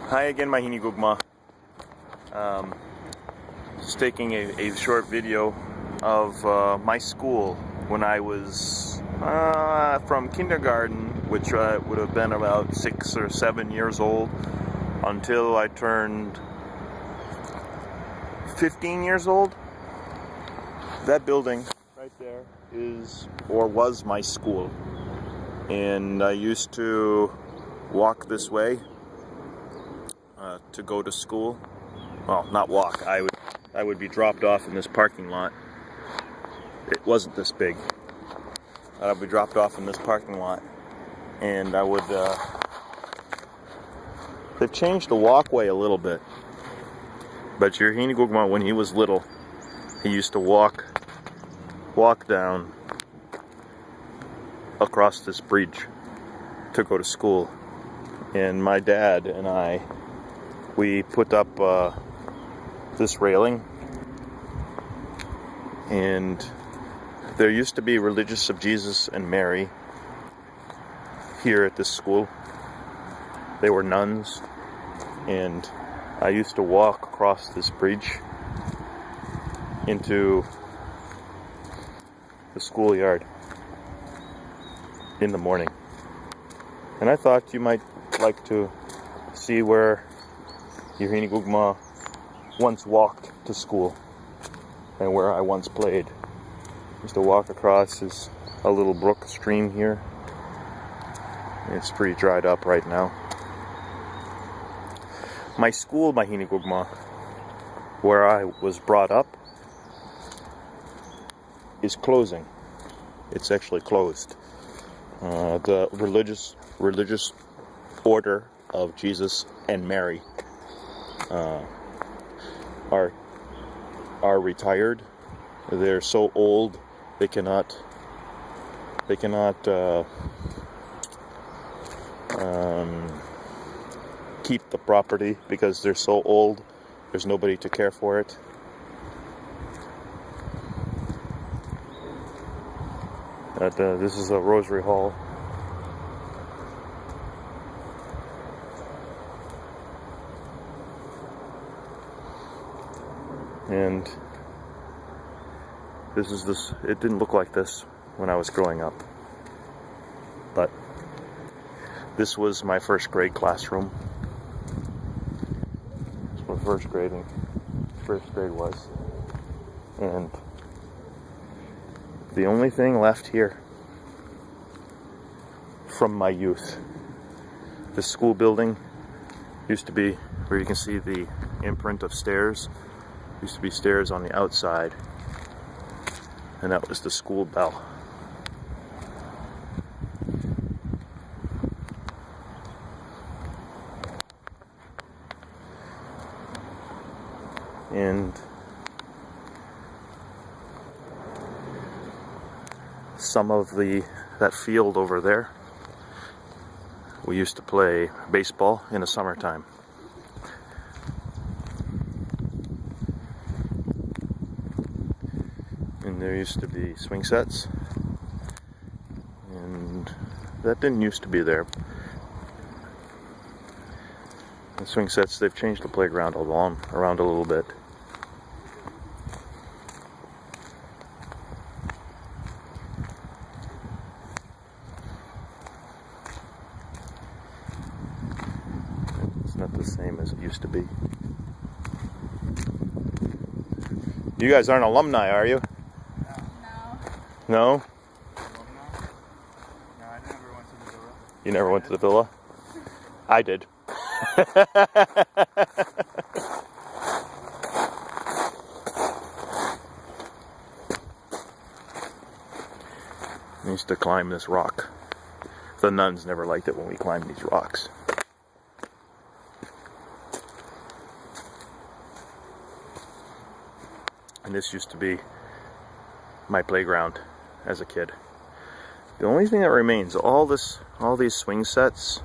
Hi again, Mahini Gugma. Just taking a short video of my school when I was from kindergarten, which would have been about 6 or 7 years old, until I turned 15 years old. That building right there is, or was, my school. And I used to walk this way to go to school. Well, not walk. I would be dropped off in this parking lot. It wasn't this big. I would be dropped off in this parking lot, and I would. They've changed the walkway a little bit, but Yurhini Gugma, when he was little, he used to walk down across this bridge to go to school. And my dad and we put up this railing, and there used to be Religious of Jesus and Mary here at this school. They were nuns, and I used to walk across this bridge into the schoolyard in the morning. And I thought you might like to see where Yurhini Gugma once walked to school and where I once played. I used to walk across a little brook stream here. It's pretty dried up right now. My school, Mahini Gugma, where I was brought up, is closing. It's actually closed. The religious order of Jesus and Mary are retired. They're so old they cannot keep the property because they're so old. There's nobody to care for it. This is a Rosary Hall. And it didn't look like this when I was growing up. But this was my first grade classroom. That's what first grade was. And the only thing left here from my youth, this school building used to be where you can see the imprint of stairs. Used to be stairs on the outside, and that was the school bell. And some of that field over there, we used to play baseball in the summertime. And there used to be swing sets, and that didn't used to be there. The swing sets, they've changed the playground around a little bit. It's not the same as it used to be. You guys aren't alumni, are you? No? No, I never went to the villa. You never went to the villa? I did. I used to climb this rock. The nuns never liked it when we climbed these rocks. And this used to be my playground as a kid. The only thing that remains, all these swing sets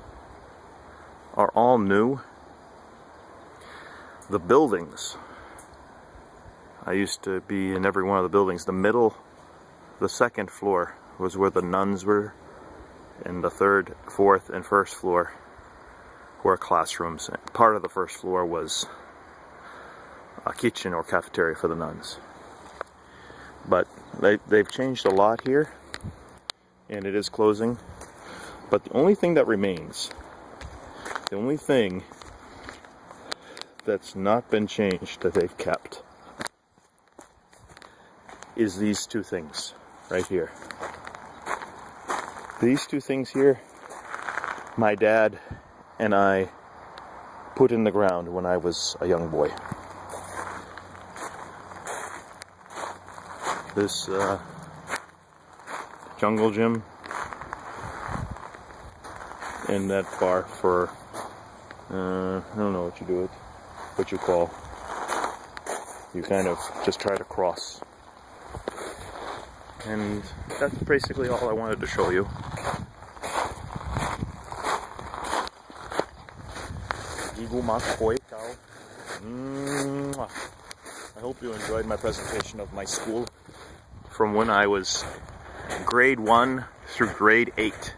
are all new. The buildings, I used to be in every one of the buildings. The second floor was where the nuns were, and the third, fourth, and first floor were classrooms. Part of the first floor was a kitchen or cafeteria for the nuns. But they've changed a lot here, and it is closing. But the only thing that remains, the only thing that's not been changed that they've kept, is these two things right here. These two things here, my dad and I put in the ground when I was a young boy. This jungle gym and that bar for I don't know what you do it, what you call, you kind of just try to cross. And that's basically all I wanted to show you. I hope you enjoyed my presentation of my school from when I was grade 1 through grade 8.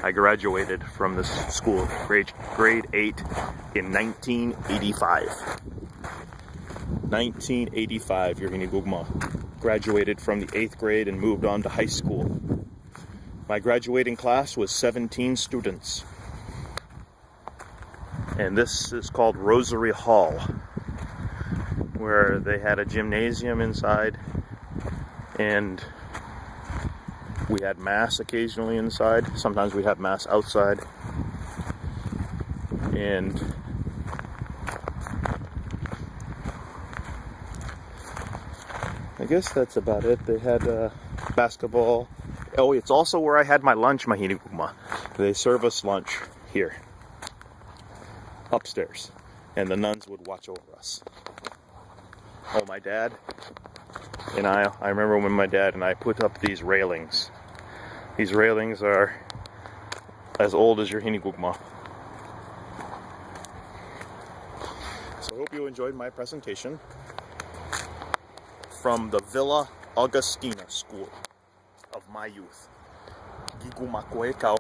I graduated from this school, grade 8, in 1985. 1985, Hinigugma. Graduated from the 8th grade and moved on to high school. My graduating class was 17 students. And this is called Rosary Hall, where they had a gymnasium inside, and we had mass occasionally inside. Sometimes we had mass outside. And I guess that's about it. They had basketball. Oh, it's also where I had my lunch, Mahinigugma. They serve us lunch here, upstairs, and the nuns would watch over us. Oh, my dad and I remember when my dad and I put up these railings. These railings are as old as your Hinigugma. So I hope you enjoyed my presentation from the Villa Augustina School of my youth. Gigumakoekau.